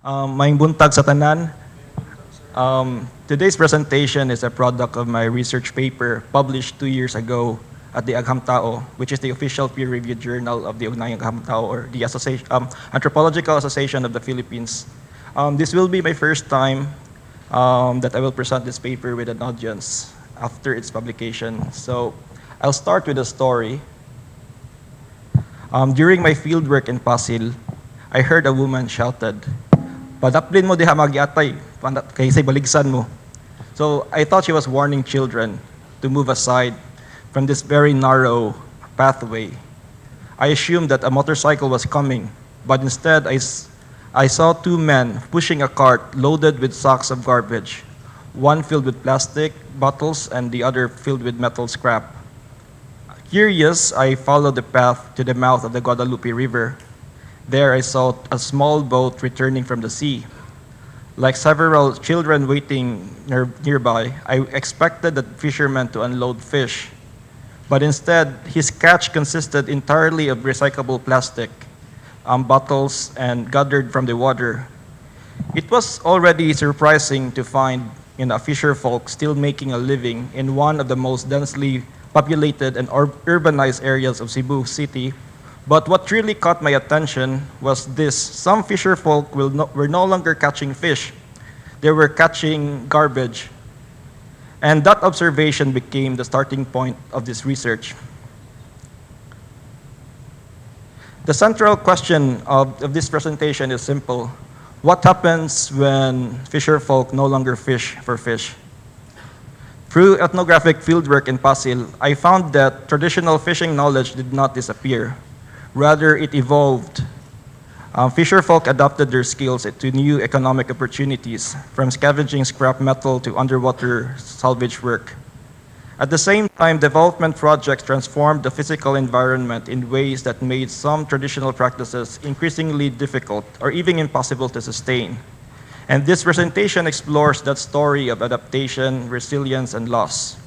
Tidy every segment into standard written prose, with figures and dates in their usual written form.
Maayong buntag sa tanan. Today's presentation is a product of my research paper published 2 years ago at the Agham Tao, which is the official peer-reviewed journal of the Ugnayang Agham Tao, or the Anthropological Association of the Philippines. This will be my first time that I will present this paper with an audience after its publication. So I'll start with a story. During my fieldwork in Pasil, I heard a woman shouted, "Padaplin mo diha magyatay, kaysa baligsan mo." So I thought she was warning children to move aside from this very narrow pathway. I assumed that a motorcycle was coming, but instead I saw two men pushing a cart loaded with sacks of garbage, one filled with plastic bottles and the other filled with metal scrap. Curious, I followed the path to the mouth of the Guadalupe River. There I saw a small boat returning from the sea. Like several children waiting nearby, I expected the fisherman to unload fish. But instead, his catch consisted entirely of recyclable plastic, bottles, and gathered from the water. It was already surprising to find a fisher folk still making a living in one of the most densely populated and urbanized areas of Cebu City. But what really caught my attention was this: some fisher folk were no longer catching fish, they were catching garbage. And that observation became the starting point of this research. The central question of this presentation is simple: what happens when fisher folk no longer fish for fish? Through ethnographic fieldwork in Pasil, I found that traditional fishing knowledge did not disappear. Rather, it evolved. Fisher folk adapted their skills to new economic opportunities, from scavenging scrap metal to underwater salvage work. At the same time, development projects transformed the physical environment in ways that made some traditional practices increasingly difficult or even impossible to sustain. And this presentation explores that story of adaptation, resilience, and loss.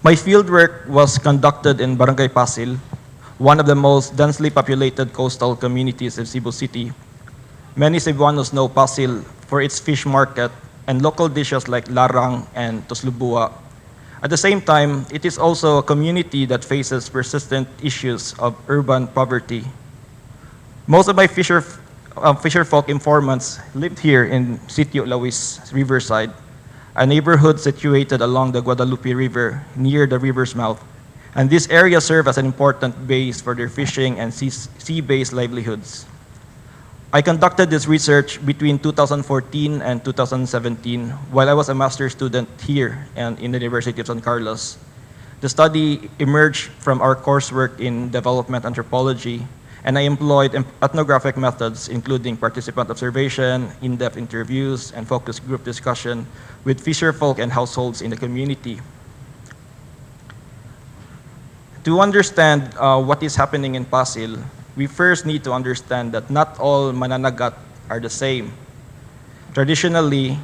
My fieldwork was conducted in Barangay Pasil, one of the most densely populated coastal communities of Cebu City. Many Cebuanos know Pasil for its fish market and local dishes like larang and toslubua. At the same time, it is also a community that faces persistent issues of urban poverty. Most of my fisher folk informants lived here in Sitio Lawis Riverside, a neighborhood situated along the Guadalupe River near the river's mouth. And this area served as an important base for their fishing and sea-based livelihoods. I conducted this research between 2014 and 2017 while I was a master's student here and in the University of San Carlos. The study emerged from our coursework in development anthropology, and I employed ethnographic methods including participant observation, in-depth interviews, and focus group discussion with fisher folk and households in the community. To understand what is happening in Pasil, we first need to understand that not all mananagat are the same. Traditionally,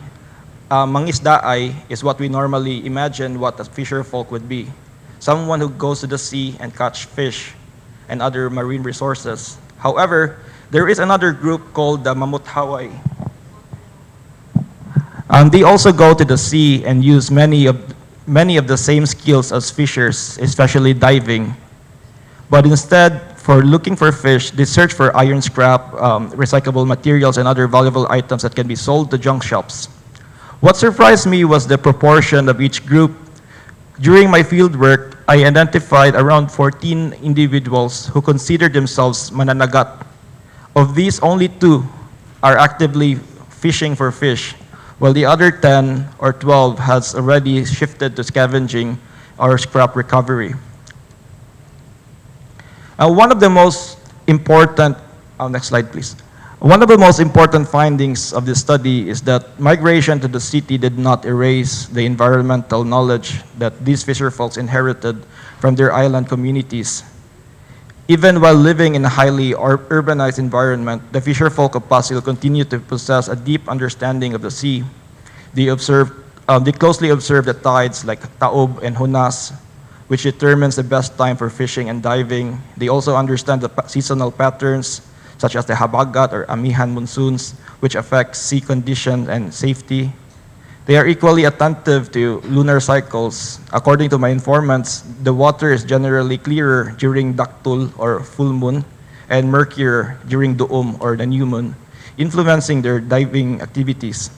mangisdaay is what we normally imagine what a fisher folk would be: someone who goes to the sea and catch fish and other marine resources. However, there is another group called the Mamuthaway. They also go to the sea and use many of the same skills as fishers, especially diving. But instead, for looking for fish, they search for iron scrap, recyclable materials, and other valuable items that can be sold to junk shops. What surprised me was the proportion of each group. During my fieldwork, I identified around 14 individuals who considered themselves mananagat. Of these, only 2 are actively fishing for fish, while the other 10 or 12 has already shifted to scavenging or scrap recovery. One of the most important, next slide please. One of the most important findings of this study is that migration to the city did not erase the environmental knowledge that these fisher folks inherited from their island communities. Even while living in a highly urbanized environment, the fisher folk of Pasil continue to possess a deep understanding of the sea. They closely observe the tides like taob and hunas, which determines the best time for fishing and diving. They also understand the seasonal patterns, such as the habagat or amihan monsoons, which affect sea conditions and safety. They are equally attentive to lunar cycles. According to my informants, the water is generally clearer during daktul or full moon and murkier during duum or the new moon, influencing their diving activities.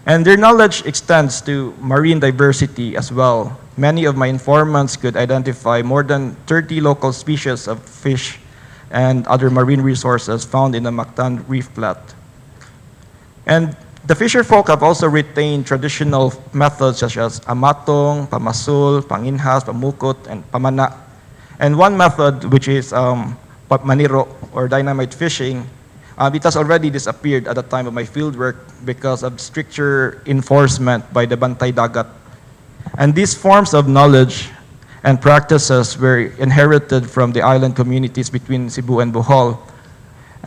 And their knowledge extends to marine diversity as well. Many of my informants could identify more than 30 local species of fish and other marine resources found in the Mactan Reef Flat. And the fisher folk have also retained traditional methods such as amatong, pamasul, panginhas, pamukot, and pamana. And one method, which is maniro or dynamite fishing, it has already disappeared at the time of my fieldwork because of stricter enforcement by the Bantay Dagat. And these forms of knowledge and practices were inherited from the island communities between Cebu and Bohol.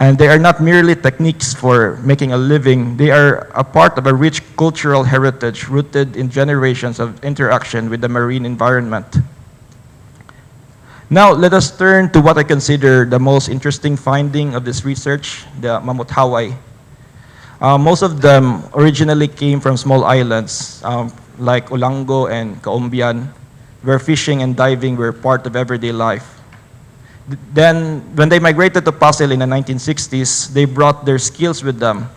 And they are not merely techniques for making a living, they are a part of a rich cultural heritage rooted in generations of interaction with the marine environment. Now, let us turn to what I consider the most interesting finding of this research, the Mamut-Hawaii. Most of them originally came from small islands like Olango and Kaumbian, where fishing and diving were part of everyday life. Then, when they migrated to Pasil in the 1960s, they brought their skills with them.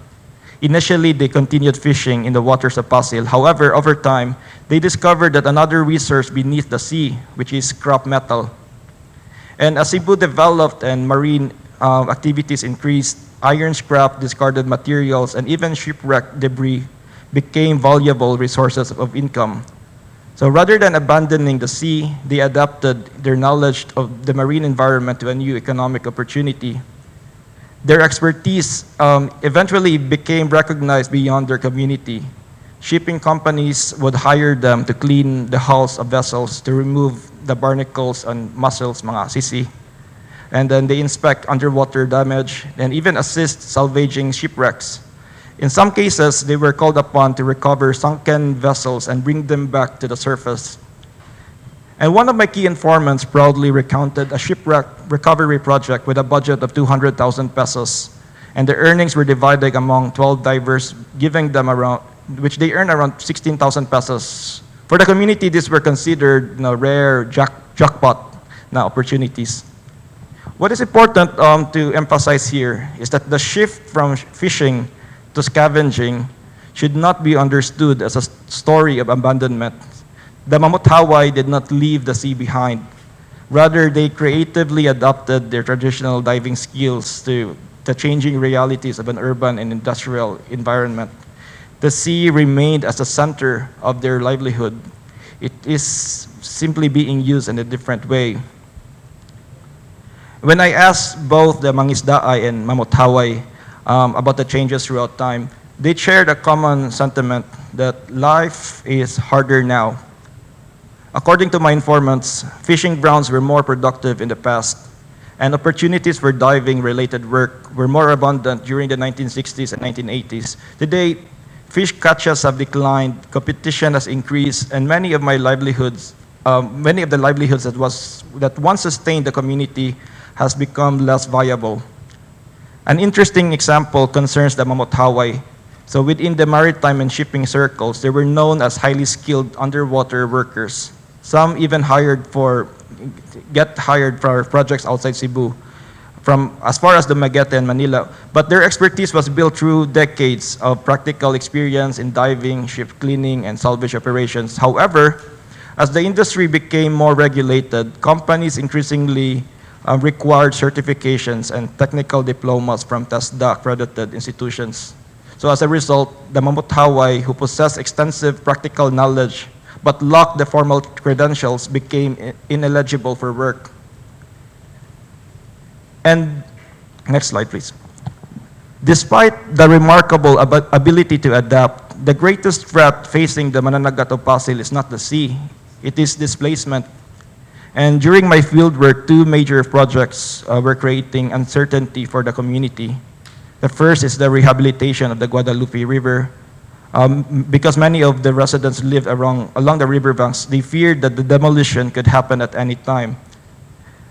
Initially, they continued fishing in the waters of Pasil. However, over time, they discovered that another resource beneath the sea, which is scrap metal. And as Cebu developed and marine activities increased, iron scrap, discarded materials, and even shipwreck debris became valuable resources of income. So rather than abandoning the sea, they adapted their knowledge of the marine environment to a new economic opportunity. Their expertise eventually became recognized beyond their community. Shipping companies would hire them to clean the hulls of vessels, to remove the barnacles and mussels, mga sisi. And then they inspect underwater damage and even assist salvaging shipwrecks. In some cases, they were called upon to recover sunken vessels and bring them back to the surface. And one of my key informants proudly recounted a shipwreck recovery project with a budget of 200,000 pesos. And the earnings were divided among 12 divers, giving them which they earned around 16,000 pesos. For the community, these were considered rare jackpot opportunities. What is important to emphasize here is that the shift from fishing to scavenging should not be understood as a story of abandonment. The Mamut-Hawaii did not leave the sea behind. Rather, they creatively adapted their traditional diving skills to the changing realities of an urban and industrial environment. The sea remained as the center of their livelihood. It is simply being used in a different way. When I asked both the Mangisdaay and Mamut-Hawaii about the changes throughout time, they shared a common sentiment that life is harder now. According to my informants, fishing grounds were more productive in the past, and opportunities for diving-related work were more abundant during the 1960s and 1980s. Today, fish catches have declined, competition has increased, and many of the livelihoods that once sustained the community has become less viable. An interesting example concerns the Mamut-Hawaii. So within the maritime and shipping circles, they were known as highly skilled underwater workers. Some even get hired for projects outside Cebu, from as far as the Dumaguete and Manila. But their expertise was built through decades of practical experience in diving, ship cleaning, and salvage operations. However, as the industry became more regulated, companies increasingly required certifications and technical diplomas from TESDA-accredited institutions. So as a result, the Mamut-Hawaii, who possessed extensive practical knowledge but lacked the formal credentials, became ineligible for work. And next slide, please. Despite the remarkable ability to adapt, the greatest threat facing the mananagat of Pasil is not the sea, it is displacement. And during my fieldwork, two major projects were creating uncertainty for the community. The first is the rehabilitation of the Guadalupe River. Because many of the residents lived along the riverbanks, they feared that the demolition could happen at any time.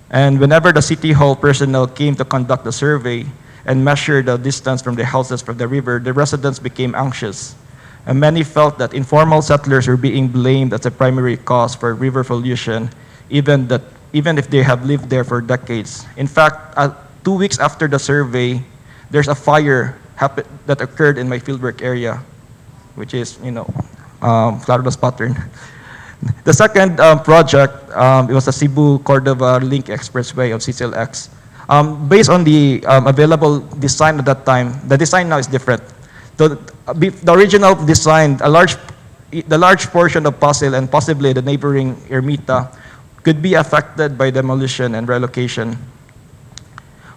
And whenever the City Hall personnel came to conduct the survey, and measured the distance from the houses from the river, the residents became anxious. And many felt that informal settlers were being blamed as a primary cause for river pollution, even if they have lived there for decades. In fact, 2 weeks after the survey, there's a fire that occurred in my fieldwork area, which is, Florida's pattern. The second project, it was the Cebu CordovaLink Expressway of CCLEX. Based on the available design at that time, the design now is different. The original design, the large portion of Pasil and possibly the neighboring Ermita could be affected by demolition and relocation.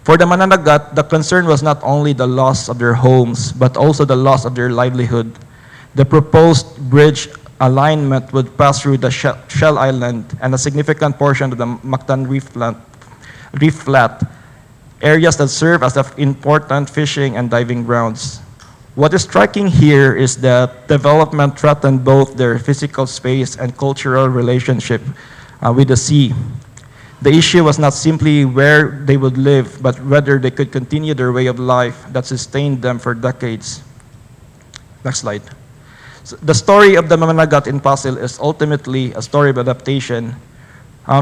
For the mananagat, the concern was not only the loss of their homes, but also the loss of their livelihood. The proposed bridge alignment would pass through the Shell Island and a significant portion of the Mactan Reef Flat, areas that serve as important fishing and diving grounds. What is striking here is that development threatened both their physical space and cultural relationship with the sea. The issue was not simply where they would live, but whether they could continue their way of life that sustained them for decades. Next slide. So the story of the mananagat in Pasil is ultimately a story of adaptation.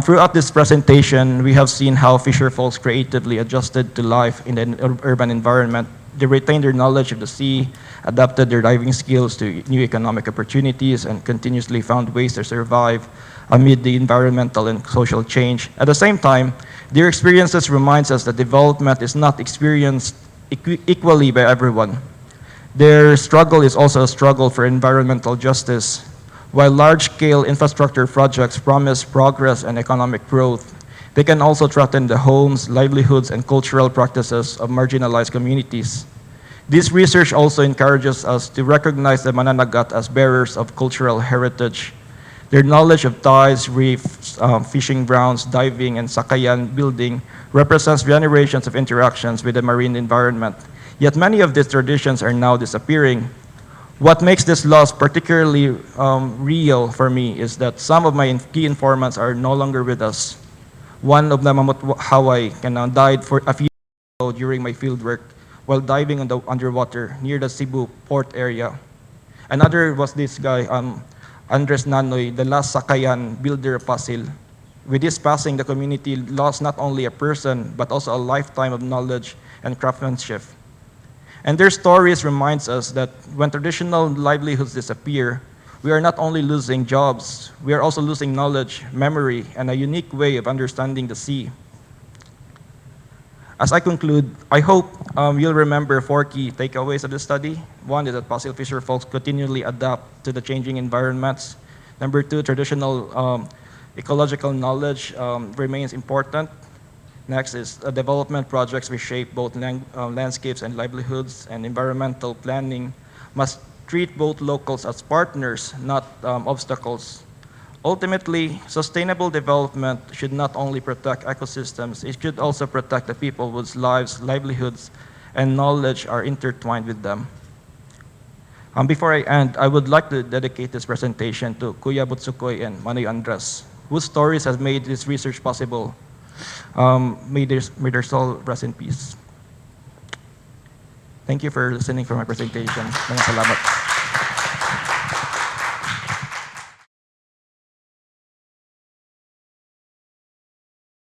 Throughout this presentation, we have seen how fisher folks creatively adjusted to life in an urban environment. They retained their knowledge of the sea, adapted their diving skills to new economic opportunities, and continuously found ways to survive amid the environmental and social change. At the same time, their experiences reminds us that development is not experienced equally by everyone. Their struggle is also a struggle for environmental justice. While large-scale infrastructure projects promise progress and economic growth, they can also threaten the homes, livelihoods, and cultural practices of marginalized communities. This research also encourages us to recognize the mananagat as bearers of cultural heritage. Their knowledge of tides, reefs, fishing grounds, diving, and sakayan building represents generations of interactions with the marine environment. Yet many of these traditions are now disappearing. What makes this loss particularly real for me is that some of my key informants are no longer with us. One of them, Hawaii, died for a few years ago during my fieldwork while diving underwater near the Cebu port area. Another was this guy, Andres Nanoy, the last sakayan builder of Pasil. With his passing, the community lost not only a person, but also a lifetime of knowledge and craftsmanship. And their stories reminds us that when traditional livelihoods disappear, we are not only losing jobs, we are also losing knowledge, memory, and a unique way of understanding the sea. As I conclude, I hope you'll remember 4 key takeaways of the study. One is that Pasil fisher folks continually adapt to the changing environments. Number 2, traditional ecological knowledge remains important. Next is development projects reshape both landscapes and livelihoods, and environmental planning must treat both locals as partners, not obstacles. Ultimately, sustainable development should not only protect ecosystems, it should also protect the people whose lives, livelihoods, and knowledge are intertwined with them. Before I end, I would like to dedicate this presentation to Kuya Butsukoy and Manoy Andres, whose stories have made this research possible. May their soul rest in peace. Thank you for listening for my presentation. Maraming salamat.